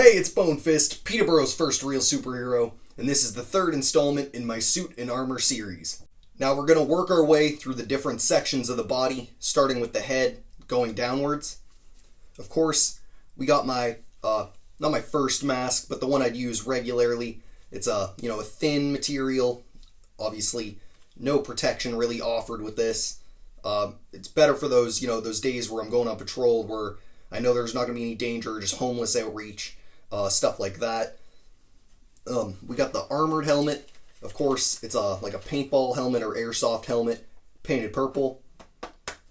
Hey, it's Bone Fist, Peterborough's first real superhero, and this is the third installment in my Suit and Armor series. Now we're going to work our way through the different sections of the body, starting with the head, going downwards. Of course, we got my, not my first mask, but the one I'd use regularly. It's a thin material, obviously no protection really offered with this. It's better for those, those days where I'm going on patrol where I know there's not going to be any danger, just homeless outreach. Stuff like that. We got the armored helmet. Of course, it's like a paintball helmet or airsoft helmet, painted purple.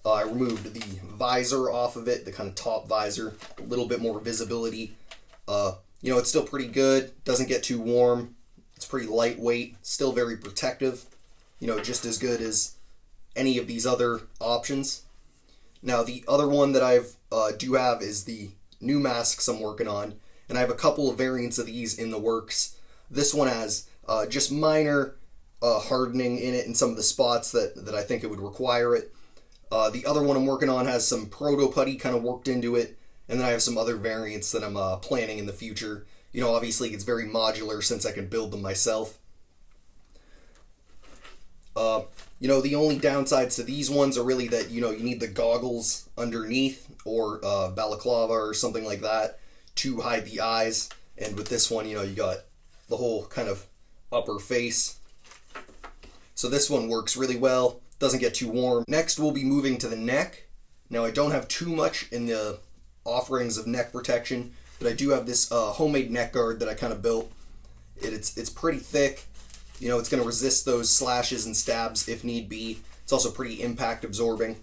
I removed the visor off of it, the kind of top visor, a little bit more visibility. It's still pretty good, doesn't get too warm. It's pretty lightweight, still very protective. Just as good as any of these other options. Now, the other one that I do have is the new masks I'm working on. And I have a couple of variants of these in the works. This one has just minor hardening in it in some of the spots that I think it would require it. The other one I'm working on has some proto-putty kind of worked into it. And then I have some other variants that I'm planning in the future. Obviously it's very modular since I can build them myself. The only downsides to these ones are really that, you need the goggles underneath or balaclava or something like that to hide the eyes. And with this one, you got the whole kind of upper face. So this one works really well, doesn't get too warm. Next, we'll be moving to the neck. Now, I don't have too much in the offerings of neck protection, but I do have this homemade neck guard that I kind of built. It's pretty thick. It's going to resist those slashes and stabs if need be. It's also pretty impact absorbing.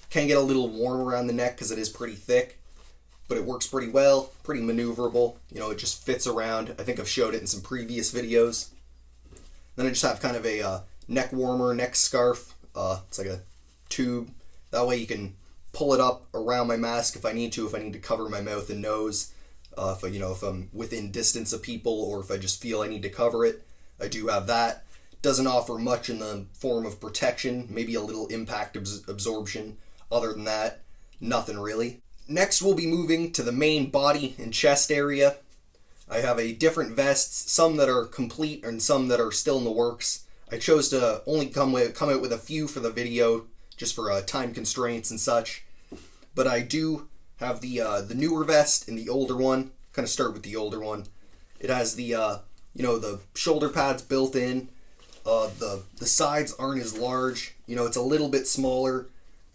Can get a little warm around the neck because it is pretty thick, but it works pretty well, pretty maneuverable. It just fits around. I think I've showed it in some previous videos. Then I just have kind of a neck warmer, neck scarf. It's like a tube. That way you can pull it up around my mask if I need to cover my mouth and nose. If I'm within distance of people or if I just feel I need to cover it. I do have that. Doesn't offer much in the form of protection, maybe a little impact absorption. Other than that, nothing really. Next, we'll be moving to the main body and chest area. I have different vests, some that are complete and some that are still in the works. I chose to only come out with a few for the video, just for time constraints and such. But I do have the newer vest and the older one. Kind of start with the older one. It has the shoulder pads built in. The sides aren't as large. It's a little bit smaller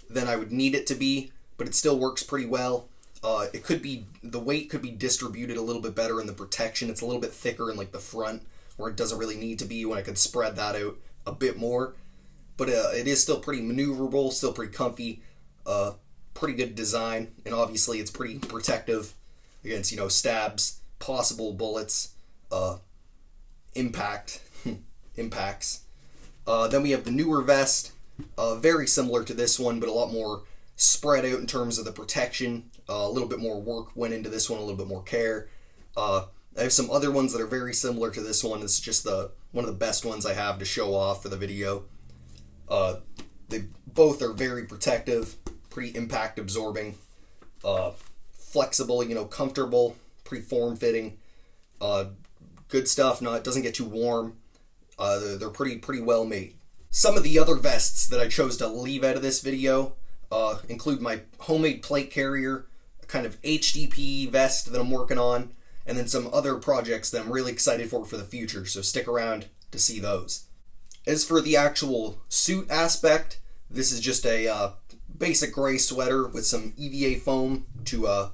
than I would need it to be, but it still works pretty well. The weight could be distributed a little bit better in the protection. It's a little bit thicker in the front where it doesn't really need to be, when I could spread that out a bit more. But it is still pretty maneuverable, still pretty comfy, pretty good design, and obviously it's pretty protective against, stabs, possible bullets, impacts. Then we have the newer vest, very similar to this one, but a lot more spread out in terms of the protection. A little bit more work went into this one, a little bit more care. I have some other ones that are very similar to this one. It's just one of the best ones I have to show off for the video. They both are very protective, pretty impact absorbing, flexible, comfortable, pretty form-fitting. Good stuff. No, it doesn't get too warm. They're pretty well made. Some of the other vests that I chose to leave out of this video include my homemade plate carrier, a kind of HDP vest that I'm working on, and then some other projects that I'm really excited for the future, so stick around to see those. As for the actual suit aspect, this is just a basic gray sweater with some EVA foam to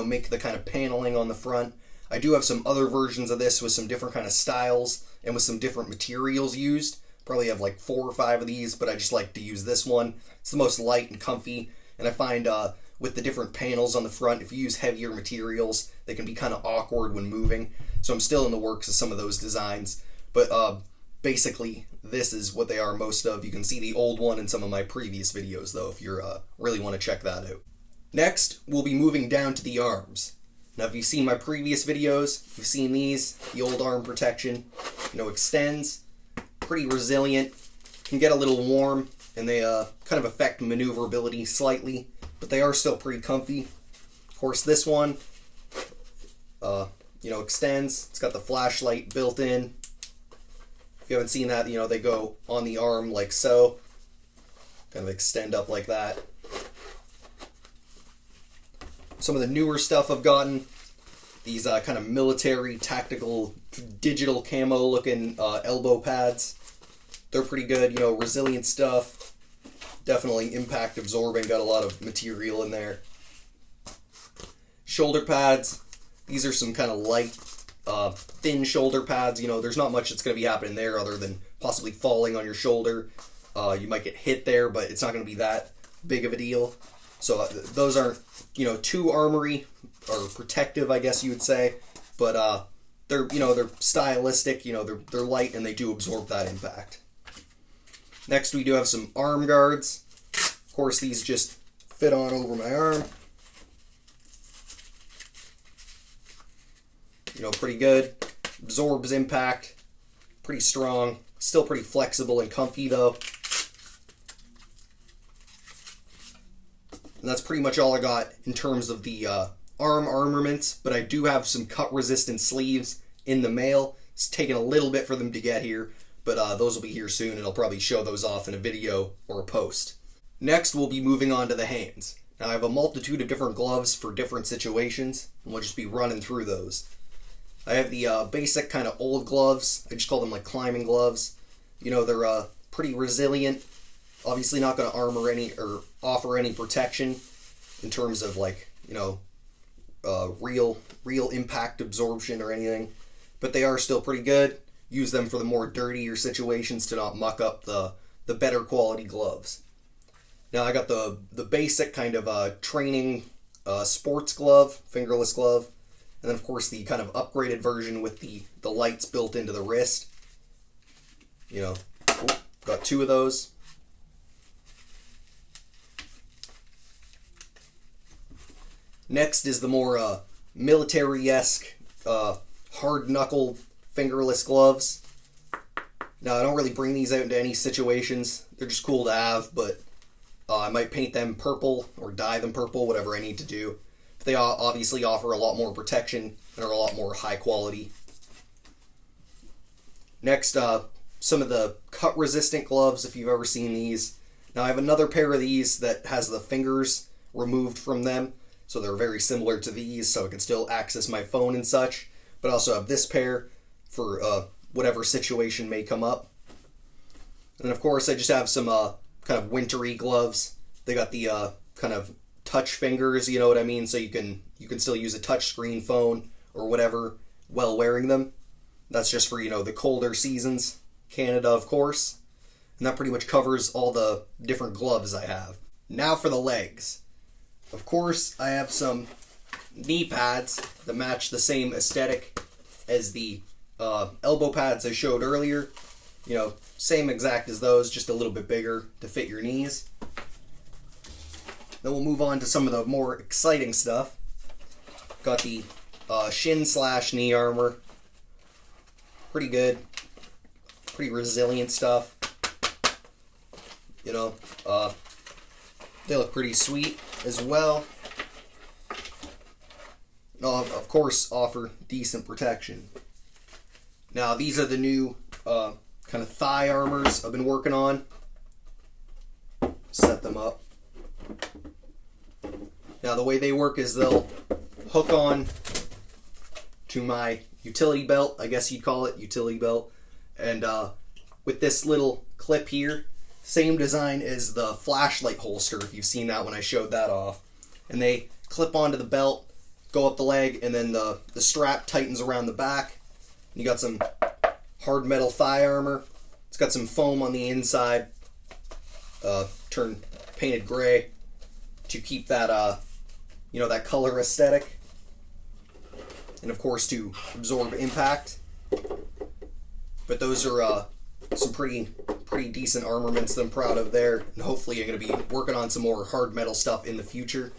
make the kind of paneling on the front. I do have some other versions of this with some different kind of styles and with some different materials used. Probably have 4 or 5 of these, but I just like to use this one. It's the most light and comfy, and I find with the different panels on the front, if you use heavier materials, they can be kind of awkward when moving. So I'm still in the works of some of those designs, but basically this is what they are most of. You can see the old one in some of my previous videos though, if you really want to check that out. Next, we'll be moving down to the arms. Now, if you've seen my previous videos, you've seen these, the old arm protection, extends, pretty resilient, can get a little warm, and they kind of affect maneuverability slightly, but they are still pretty comfy. Of course, this one, extends. It's got the flashlight built in. If you haven't seen that, they go on the arm like so. Kind of extend up like that. Some of the newer stuff I've gotten, these kind of military, tactical, digital camo looking elbow pads. They're pretty good, resilient stuff. Definitely impact absorbing, got a lot of material in there. Shoulder pads. These are some kind of light, thin shoulder pads. There's not much that's going to be happening there other than possibly falling on your shoulder. You might get hit there, but it's not going to be that big of a deal. So those aren't, too armory or protective, I guess you would say. But they're stylistic. They're light and they do absorb that impact. Next, we do have some arm guards. Of course, these just fit on over my arm. Pretty good. Absorbs impact. Pretty strong. Still pretty flexible and comfy, though. And that's pretty much all I got in terms of the arm armaments. But I do have some cut-resistant sleeves in the mail. It's taken a little bit for them to get here. But those will be here soon, and I'll probably show those off in a video or a post. Next, we'll be moving on to the hands. Now, I have a multitude of different gloves for different situations, and we'll just be running through those. I have the basic kind of old gloves. I just call them like climbing gloves. They're pretty resilient. Obviously not going to armor any or offer any protection in terms of real impact absorption or anything. But they are still pretty good. Use them for the more dirtier situations to not muck up the better quality gloves. Now I got the basic kind of training sports glove, fingerless glove. And then, of course, the kind of upgraded version with the lights built into the wrist. Got two of those. Next is the more military-esque, hard-knuckle fingerless gloves. Now, I don't really bring these out into any situations. They're just cool to have, but I might paint them purple or dye them purple, whatever I need to do. They obviously offer a lot more protection and are a lot more high quality. Next, some of the cut-resistant gloves, if you've ever seen these. Now, I have another pair of these that has the fingers removed from them, so they're very similar to these, so I can still access my phone and such. But I also have this pair for whatever situation may come up. And, of course, I just have some kind of wintry gloves. They got the kind of touch fingers, you know what I mean? So you can still use a touch screen phone or whatever while wearing them. That's just for, the colder seasons. Canada, of course. And that pretty much covers all the different gloves I have. Now for the legs. Of course, I have some knee pads that match the same aesthetic as the elbow pads I showed earlier. Same exact as those, just a little bit bigger to fit your knees. Then we'll move on to some of the more exciting stuff. Got the shin/knee armor. Pretty good. Pretty resilient stuff. They look pretty sweet as well. Of course, offer decent protection. Now, these are the new kind of thigh armors I've been working on. Set them up. Now, the way they work is they'll hook on to my utility belt, I guess you'd call it, utility belt. And with this little clip here, same design as the flashlight holster, if you've seen that when I showed that off. And they clip onto the belt, go up the leg, and then the strap tightens around the back. And you got some hard metal thigh armor. It's got some foam on the inside, painted gray to keep that that color aesthetic, and of course to absorb impact. But those are some pretty decent armaments that I'm proud of there, and hopefully I'm going to be working on some more hard metal stuff in the future.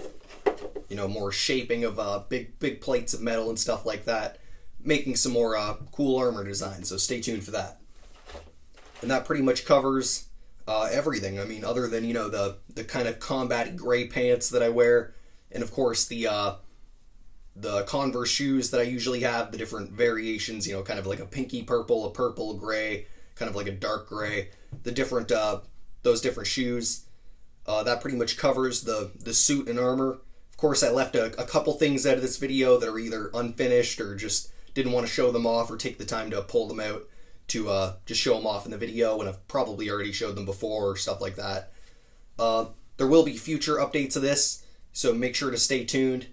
More shaping of big plates of metal and stuff like that, making some more cool armor designs. So stay tuned for that. And that pretty much covers everything. I mean, other than the kind of combat gray pants that I wear, and of course the the Converse shoes that I usually have, the different variations, kind of like a pinky purple, a purple gray, kind of like a dark gray, the different those different shoes. That pretty much covers the suit and armor. Of course, I left a couple things out of this video that are either unfinished or just didn't want to show them off or take the time to pull them out to just show them off in the video, and I've probably already showed them before or stuff like that. There will be future updates of this, so make sure to stay tuned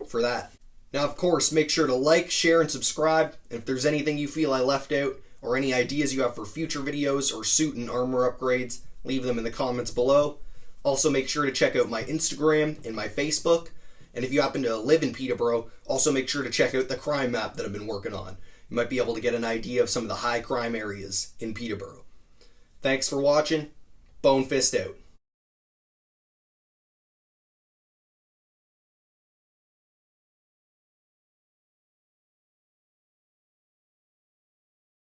for that. Now, of course, make sure to like, share, and subscribe. And if there's anything you feel I left out or any ideas you have for future videos or suit and armor upgrades, leave them in the comments below. Also, make sure to check out my Instagram and my Facebook. And if you happen to live in Peterborough, also make sure to check out the crime map that I've been working on. You might be able to get an idea of some of the high crime areas in Peterborough. Thanks for watching. Bone Fist out.